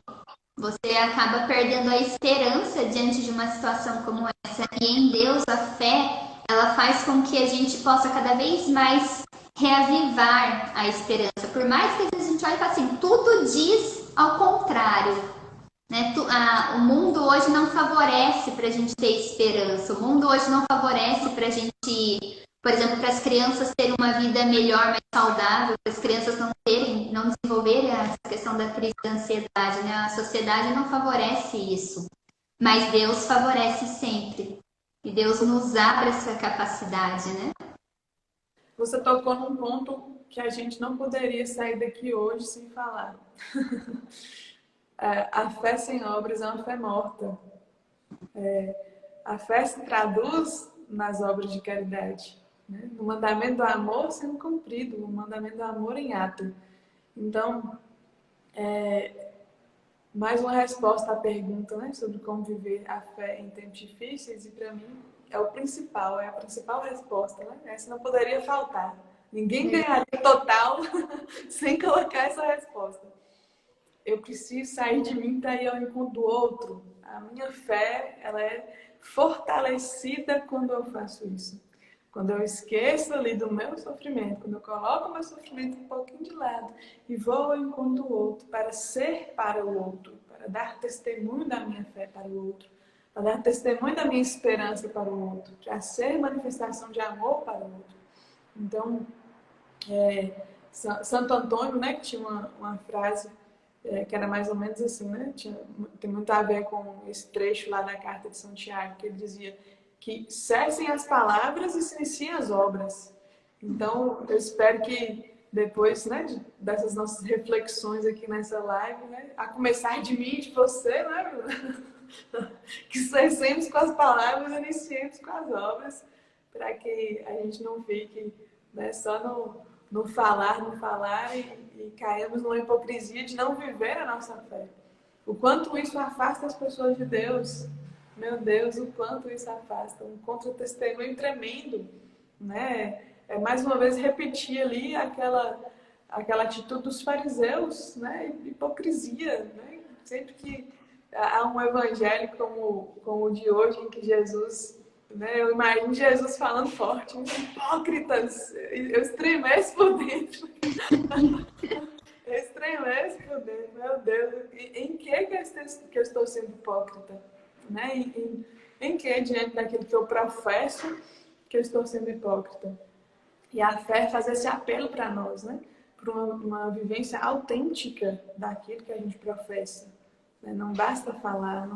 Você acaba perdendo a esperança diante de uma situação como essa. E em Deus, a fé, ela faz com que a gente possa cada vez mais reavivar a esperança. Por mais que às vezes a gente olhe e fale assim, tudo diz ao contrário. Né? O mundo hoje não favorece para a gente ter esperança. O mundo hoje não favorece para a gente, por exemplo, para as crianças terem uma vida melhor, mais saudável, para as crianças não desenvolverem essa questão da crise da ansiedade. Né? A sociedade não favorece isso. Mas Deus favorece sempre. E Deus nos abre essa capacidade, né? Você tocou num ponto que a gente não poderia sair daqui hoje sem falar. A fé sem obras é uma fé morta. A fé se traduz nas obras de caridade, né? No mandamento do amor sendo cumprido, o mandamento do amor em ato. Então, mais uma resposta à pergunta, né, sobre como viver a fé em tempos difíceis, e para mim é a principal resposta, né? Essa não poderia faltar. Ninguém ganharia total sem colocar essa resposta. Eu preciso sair de mim para ir ao encontro do outro. A minha fé, ela é fortalecida quando eu faço isso. Quando eu esqueço ali do meu sofrimento, quando eu coloco o meu sofrimento um pouquinho de lado e vou ao encontro do outro para ser para o outro, para dar testemunho da minha fé para o outro, para dar testemunho da minha esperança para o outro, para ser manifestação de amor para o outro. Então, Santo Antônio, né, que tinha uma frase que era mais ou menos assim, né? Tem muito a ver com esse trecho lá da carta de São Tiago, que ele dizia que cessem as palavras e se iniciem as obras. Então, eu espero que depois, né, dessas nossas reflexões aqui nessa live, né, a começar de mim e de você, né, que cessemos com as palavras e iniciemos com as obras, para que a gente não fique, né, só no falar e caímos numa hipocrisia de não viver a nossa fé. O quanto isso afasta as pessoas de Deus. Meu Deus, o quanto isso afasta. Um contra-testemunho tremendo, né? Mais uma vez repetir ali aquela atitude dos fariseus, né? Hipocrisia, né? Sempre que há um evangelho como o de hoje, em que Jesus, né? Eu imagino Jesus falando forte, hipócritas, eu estremeço por dentro. Eu estremeço por dentro, meu Deus, em que eu estou sendo hipócrita? Né? Em que, diante daquilo que eu professo, que eu estou sendo hipócrita? E a fé faz esse apelo para nós, né? Para uma vivência autêntica daquilo que a gente professa. Né? Não basta falar,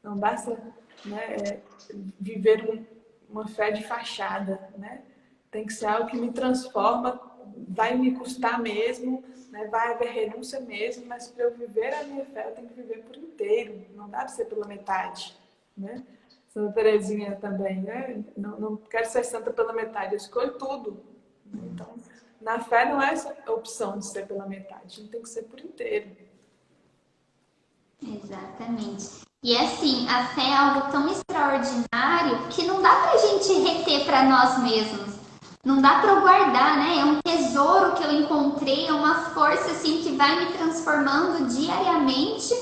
não basta, né, viver uma fé de fachada, né? Tem que ser algo que me transforma, vai me custar mesmo, né? Vai haver renúncia mesmo, mas para eu viver a minha fé, eu tenho que viver por inteiro, não dá para ser pela metade, né? Santa Teresinha também, né? Não quero ser santa pela metade, eu escolho tudo. Então, na fé não é essa opção de ser pela metade, a gente tem que ser por inteiro. Exatamente. E assim, a fé é algo tão extraordinário que não dá pra gente reter para nós mesmos. Não dá para eu guardar, né? É um tesouro que eu encontrei, é uma força assim que vai me transformando diariamente.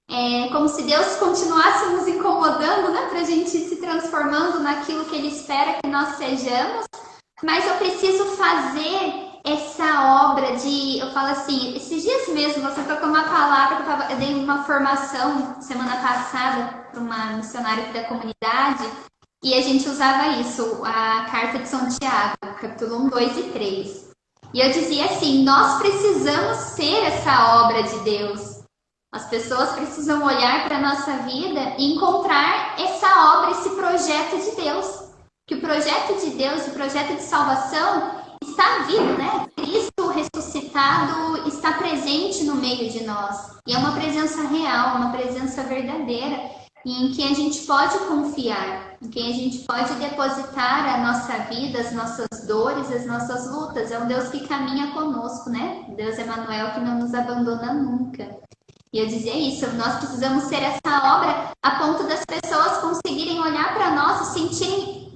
É como se Deus continuasse nos incomodando, né? Pra gente ir se transformando naquilo que Ele espera que nós sejamos. Mas eu preciso fazer essa obra eu falo assim, esses dias mesmo, você tocou uma palavra, eu dei uma formação semana passada para uma missionária aqui da comunidade, e a gente usava isso, a carta de São Tiago, capítulo 1, 2 e 3. E eu dizia assim, nós precisamos ser essa obra de Deus. As pessoas precisam olhar para a nossa vida e encontrar essa obra, esse projeto de Deus. Que o projeto de Deus, o projeto de salvação está vivo, né? Cristo ressuscitado está presente no meio de nós. E é uma presença real, uma presença verdadeira, em quem a gente pode confiar, em quem a gente pode depositar a nossa vida, as nossas dores, as nossas lutas. É um Deus que caminha conosco, né? Deus Emanuel, que não nos abandona nunca. E eu dizia isso, nós precisamos ser essa obra a ponto das pessoas conseguirem olhar para nós e sentirem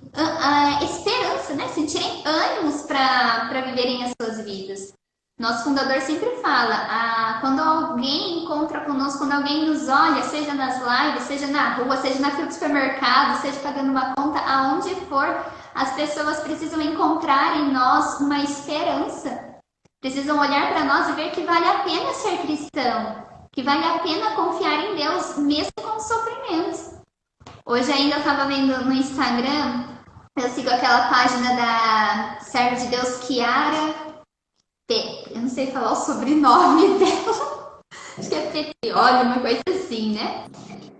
esperança, né? Sentirem ânimos para viverem as suas vidas. Nosso fundador sempre fala, quando alguém encontra conosco, quando alguém nos olha, seja nas lives, seja na rua, seja na fila do supermercado, seja pagando uma conta, aonde for, as pessoas precisam encontrar em nós uma esperança. Precisam olhar para nós e ver que vale a pena ser cristão, que vale a pena confiar em Deus, mesmo com sofrimentos. Hoje ainda eu estava vendo no Instagram, eu sigo aquela página da serva de Deus, Kiara, eu não sei falar o sobrenome dela, acho que é Petrioli, uma coisa assim, né?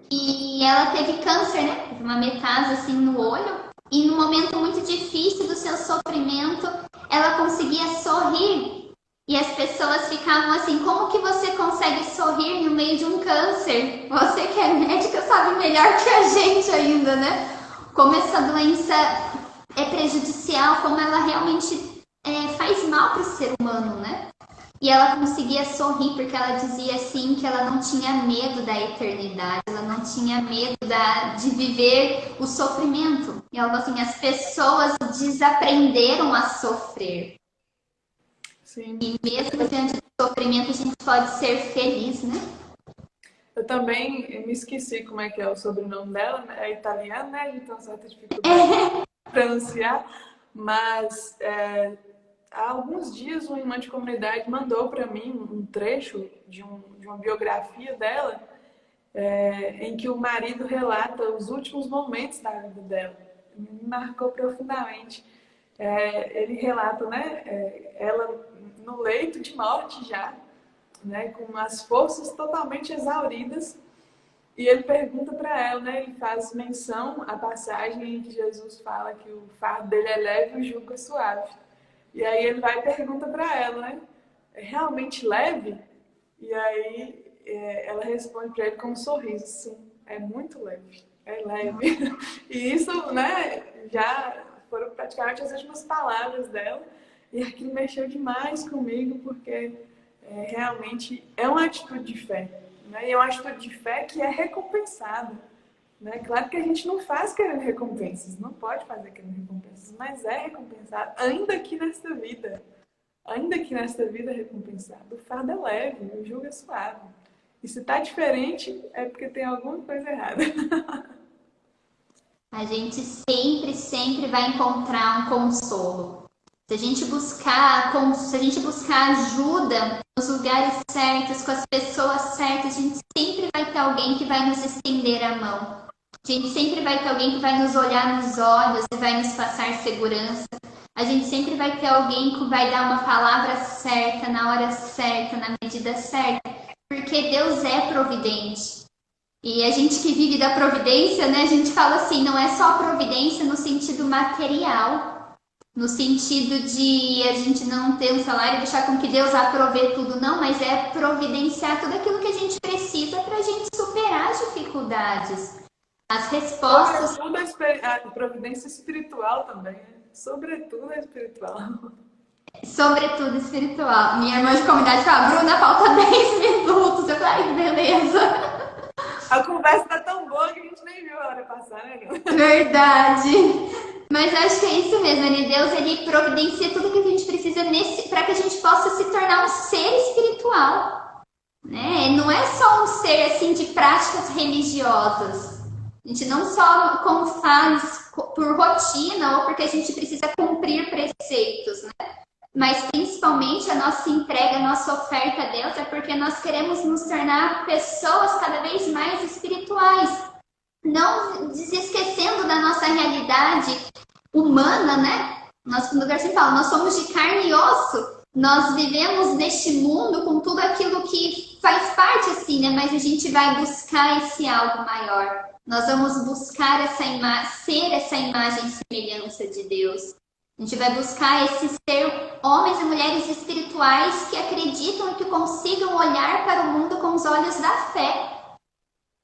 E ela teve câncer, né? Teve uma metástase assim no olho, e num momento muito difícil do seu sofrimento, ela conseguia sorrir. E as pessoas ficavam assim, como que você consegue sorrir no meio de um câncer? Você que é médica sabe melhor que a gente ainda, né? Como essa doença é prejudicial, como ela realmente faz mal para o ser humano, né? E ela conseguia sorrir porque ela dizia assim que ela não tinha medo da eternidade, ela não tinha medo de viver o sofrimento. E ela falou assim, as pessoas desaprenderam a sofrer. Sim. E mesmo diante do sofrimento a gente pode ser feliz, né? Eu também me esqueci como é que é o sobrenome dela, né? É italiano, né? A gente tem uma certa dificuldade de pronunciar, mas há alguns dias uma irmã de comunidade mandou para mim um trecho de uma biografia dela, em que o marido relata os últimos momentos da vida dela. Me marcou profundamente. Ele relata, né, ela no leito de morte já, né, com as forças totalmente exauridas, e ele pergunta para ela, né, ele faz menção à passagem em que Jesus fala que o fardo dele é leve e o jugo é suave. E aí ele vai e pergunta para ela, né, é realmente leve? E aí ela responde para ele com um sorriso, sim, é muito leve, é leve. E isso, né, já foram praticamente as últimas palavras dela, e aquilo mexeu demais comigo, porque realmente é uma atitude de fé, né? E é uma atitude de fé que é recompensada, né? Claro que a gente não faz querendo recompensas, não pode fazer querendo recompensas, mas é recompensado, ainda aqui nesta vida. Ainda aqui nesta vida é recompensado. O fardo é leve, o jugo é suave. E se está diferente, é porque tem alguma coisa errada. A gente sempre, sempre vai encontrar um consolo. Se a gente buscar ajuda nos lugares certos, com as pessoas certas, a gente sempre vai ter alguém que vai nos estender a mão. A gente sempre vai ter alguém que vai nos olhar nos olhos e vai nos passar segurança. A gente sempre vai ter alguém que vai dar uma palavra certa, na hora certa, na medida certa. Porque Deus é providente. E a gente que vive da providência, né? A gente fala assim, não é só providência no sentido material. No sentido de a gente não ter um salário e deixar com que Deus aprovê tudo, não. Mas é providenciar tudo aquilo que a gente precisa para a gente superar as dificuldades. As respostas... Sobretudo a providência espiritual também, né? Sobretudo a espiritual. Sobretudo espiritual. Minha irmã de comunidade fala, Bruna, falta 10 minutos. Eu falei, ai, beleza. A conversa tá tão boa que a gente nem viu a hora passar, né? Verdade. Mas acho que é isso mesmo, né? Deus, ele providencia tudo que a gente precisa para que a gente possa se tornar um ser espiritual. Né? Não é só um ser assim de práticas religiosas. A gente não só faz por rotina ou porque a gente precisa cumprir preceitos, né? Mas principalmente a nossa entrega, a nossa oferta a Deus é porque nós queremos nos tornar pessoas cada vez mais espirituais. Não se esquecendo da nossa realidade humana, né? Nós, como o Garcia fala, nós somos de carne e osso. Nós vivemos neste mundo com tudo aquilo que faz parte, assim, né? Mas a gente vai buscar esse algo maior. Nós vamos buscar ser essa imagem e semelhança de Deus. A gente vai buscar ser homens e mulheres espirituais que acreditam e que consigam olhar para o mundo com os olhos da fé.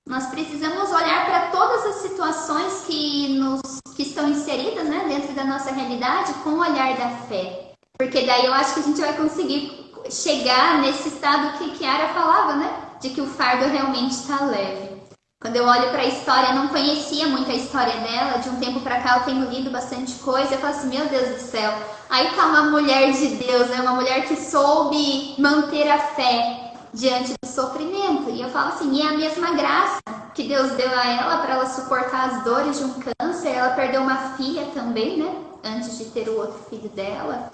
Nós precisamos olhar para todas as situações que estão inseridas, né, dentro da nossa realidade com o olhar da fé. Porque daí eu acho que a gente vai conseguir chegar nesse estado que Kiara falava, né? De que o fardo realmente está leve. Quando eu olho para a história, eu não conhecia muito a história dela. De um tempo para cá eu tenho lido bastante coisa. Eu falo assim, meu Deus do céu. Aí tá uma mulher de Deus, né? Uma mulher que soube manter a fé diante do sofrimento. E eu falo assim, e é a mesma graça que Deus deu a ela para ela suportar as dores de um câncer. Ela perdeu uma filha também, né? Antes de ter o outro filho dela.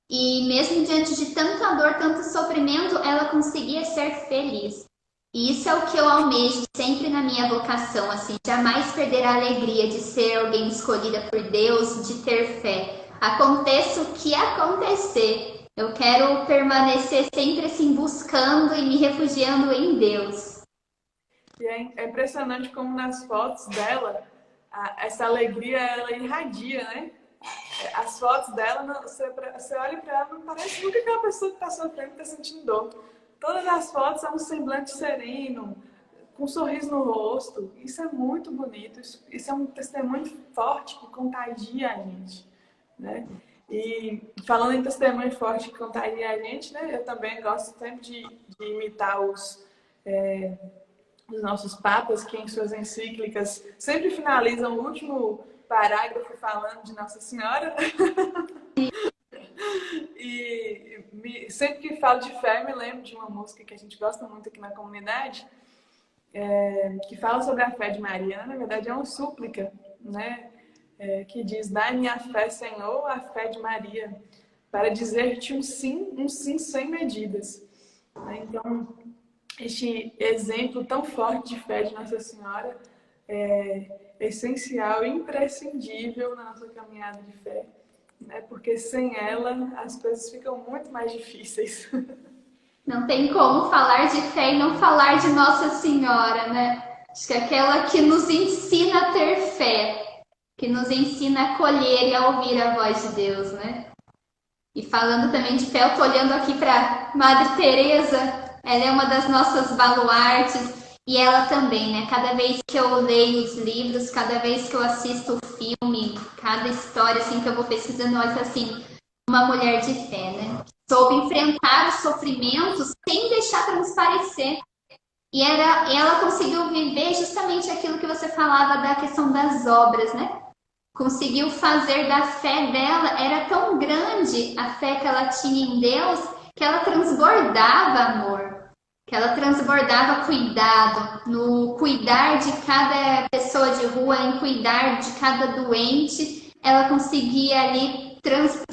E mesmo diante de tanta dor, tanto sofrimento, ela conseguia ser feliz. E isso é o que eu almejo sempre na minha vocação, assim, jamais perder a alegria de ser alguém escolhida por Deus, de ter fé. Aconteça o que acontecer, eu quero permanecer sempre assim buscando e me refugiando em Deus. E é impressionante como nas fotos dela, essa alegria, ela irradia, né? As fotos dela, você olha para ela, não parece nunca aquela pessoa que está sofrendo, está sentindo dor. Todas as fotos são um semblante sereno, com um sorriso no rosto. Isso é muito bonito, isso é um testemunho forte que contagia a gente, né? E falando em testemunho forte que contagia a gente, né? Eu também gosto sempre de imitar os nossos papas, que em suas encíclicas sempre finalizam o último parágrafo falando de Nossa Senhora. Sempre que falo de fé, me lembro de uma música que a gente gosta muito aqui na comunidade, que fala sobre a fé de Maria. Na verdade, é uma súplica, né? Que diz: dai-me a fé, Senhor, a fé de Maria, para dizer-te um sim sem medidas. Então, este exemplo tão forte de fé de Nossa Senhora é essencial e imprescindível na nossa caminhada de fé, né? Porque sem ela as coisas ficam muito mais difíceis. Não tem como falar de fé e não falar de Nossa Senhora, né? Acho que é aquela que nos ensina a ter fé, que nos ensina a acolher e a ouvir a voz de Deus, né? E falando também de fé, eu tô olhando aqui para Madre Teresa, ela é uma das nossas baluartes, e ela também, né? Cada vez que eu leio os livros, cada vez que eu assisto o filme, cada história assim que eu vou pesquisando, eu olho assim, uma mulher de fé, né? Soube enfrentar os sofrimentos sem deixar transparecer. E ela conseguiu viver justamente aquilo que você falava da questão das obras, né? Conseguiu fazer da fé dela, era tão grande a fé que ela tinha em Deus, que ela transbordava amor, que ela transbordava cuidado, no cuidar de cada pessoa de rua, em cuidar de cada doente, ela conseguia ali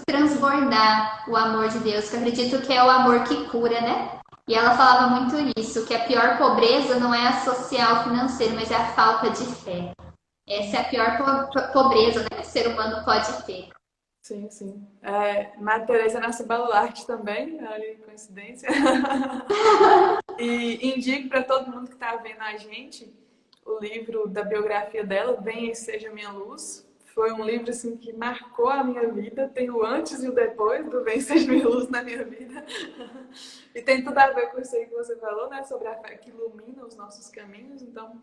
transbordar o amor de Deus, que eu acredito que é o amor que cura, né? E ela falava muito isso, que a pior pobreza não é a social financeira, mas é a falta de fé. Essa é a pior pobreza, né, que o ser humano pode ter. Sim, sim. Madre Teresa é nossa baluarte também, olha que coincidência. E indico para todo mundo que está vendo a gente o livro da biografia dela, Venha e Seja Minha Luz. Foi um livro assim, que marcou a minha vida. Tem o antes e o depois do Venha e Seja Minha Luz na minha vida. E tem tudo a ver com isso aí que você falou, né? Sobre a fé que ilumina os nossos caminhos. Então,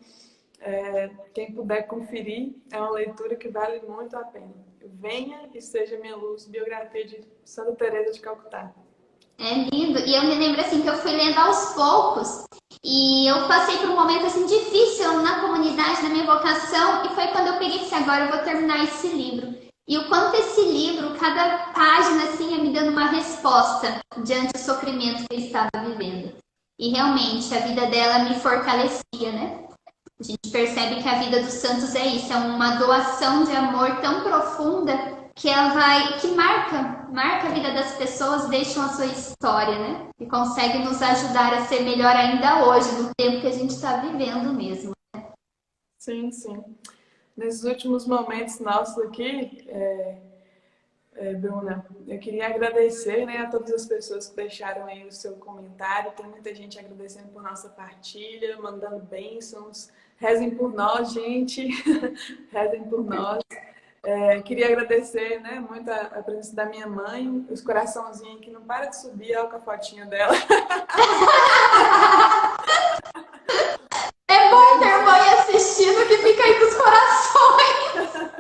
quem puder conferir, é uma leitura que vale muito a pena. Venha e Seja Minha Luz, biografia de Santa Teresa de Calcutá. É lindo. E eu me lembro assim que eu fui lendo aos poucos. E eu passei por um momento assim difícil na comunidade, na minha vocação. E foi quando eu peguei e disse, agora eu vou terminar esse livro. E o quanto esse livro, cada página assim, ia me dando uma resposta diante do sofrimento que eu estava vivendo. E realmente, a vida dela me fortalecia, né? A gente percebe que a vida dos santos é isso, é uma doação de amor tão profunda que que marca a vida das pessoas, deixam a sua história, né? E consegue nos ajudar a ser melhor ainda hoje, no tempo que a gente está vivendo mesmo. Sim, sim. Nesses últimos momentos nossos aqui, Bruna, eu queria agradecer, né, a todas as pessoas que deixaram aí o seu comentário. Tem muita gente agradecendo por nossa partilha, mandando bênçãos. Rezem por nós, gente. Rezem por nós. Queria agradecer, né, muito a presença da minha mãe, os coraçãozinhos que não para de subir, olha com a fotinha dela. É bom ter mãe assistindo que fica aí com os corações.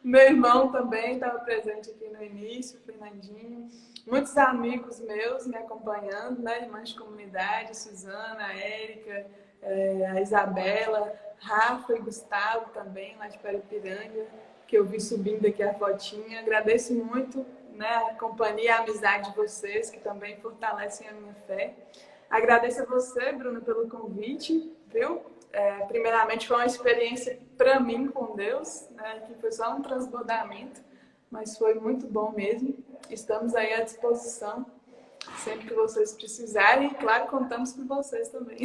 Meu irmão também estava presente aqui no início, o Fernandinho. Muitos amigos meus me acompanhando, né? Irmãs de comunidade, Suzana, Érica, a Isabela, Rafa e Gustavo também, lá de Paripiranga, que eu vi subindo aqui a fotinha. Agradeço muito, né, a companhia e a amizade de vocês, que também fortalecem a minha fé. Agradeço a você, Bruna, pelo convite, viu? Primeiramente, foi uma experiência para mim com Deus, né, que foi só um transbordamento, mas foi muito bom mesmo. Estamos aí à disposição, sempre que vocês precisarem, e claro, contamos com vocês também.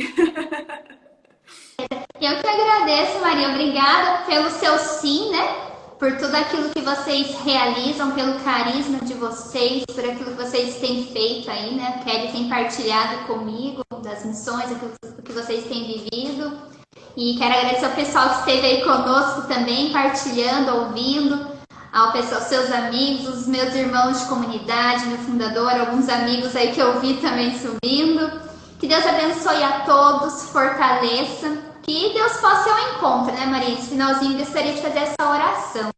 Eu que agradeço, Maria. Obrigada pelo seu sim, né? Por tudo aquilo que vocês realizam, pelo carisma de vocês, por aquilo que vocês têm feito aí, né? Kelly tem partilhado comigo das missões, aquilo que vocês têm vivido. E quero agradecer ao pessoal que esteve aí conosco também, partilhando, ouvindo, ao pessoal, seus amigos, os meus irmãos de comunidade, meu fundador, alguns amigos aí que eu vi também subindo. Que Deus abençoe a todos, fortaleça. Que Deus possa ir ao encontro, né, Maria? Esse finalzinho gostaria de fazer essa oração.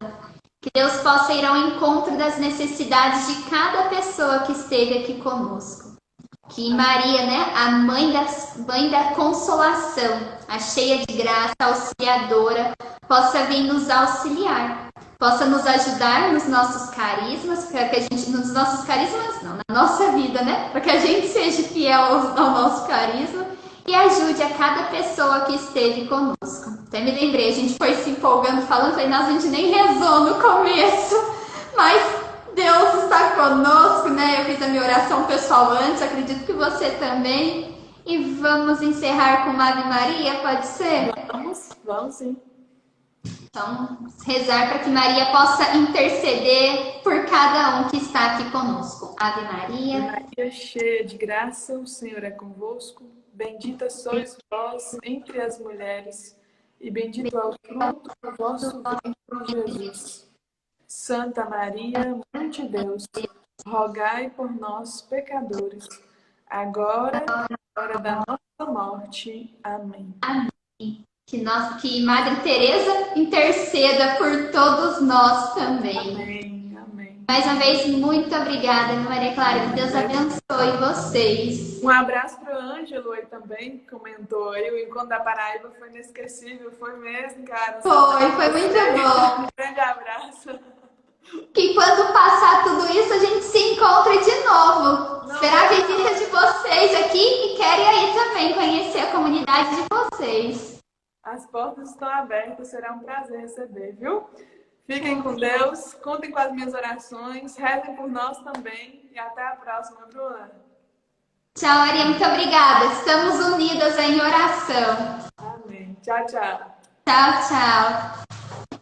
Que Deus possa ir ao encontro das necessidades de cada pessoa que esteve aqui conosco. Que Maria, né, a mãe da consolação, a cheia de graça, a auxiliadora, possa vir nos auxiliar. Possa nos ajudar nos nossos carismas, para que a gente, nos nossos carismas não, na nossa vida, né? Para que a gente seja fiel ao nosso carisma. E ajude a cada pessoa que esteve conosco. Até me lembrei, a gente foi se empolgando, falando, falei, nossa, a gente nem rezou no começo, mas Deus está conosco, né? Eu fiz a minha oração pessoal antes, acredito que você também. E vamos encerrar com uma Ave Maria, pode ser? Vamos sim. Então, rezar para que Maria possa interceder por cada um que está aqui conosco. Ave Maria. Maria, cheia de graça, o Senhor é convosco. Bendita sois vós entre as mulheres, e bendito é o fruto do vosso ventre, Jesus. Santa Maria, Mãe de Deus, rogai por nós, pecadores, agora e na hora da nossa morte. Amém. Amém. Que Madre Teresa interceda por todos nós também. Amém. Mais uma vez, muito obrigada, Maria Clara. Deus abençoe vocês. Um abraço para o Ângelo aí também, que comentou aí. O Encontro da Paraíba foi inesquecível, foi mesmo, cara. Foi muito bom. Um grande abraço. Que quando passar tudo isso, a gente se encontre de novo. Esperar a visita de vocês aqui e querem aí também conhecer a comunidade de vocês. As portas estão abertas, será um prazer receber, viu? Fiquem com Deus, contem com as minhas orações, rezem por nós também e até a próxima, Bruna. Tchau, Maria, muito obrigada. Estamos unidas em oração. Amém. Tchau, tchau. Tchau, tchau.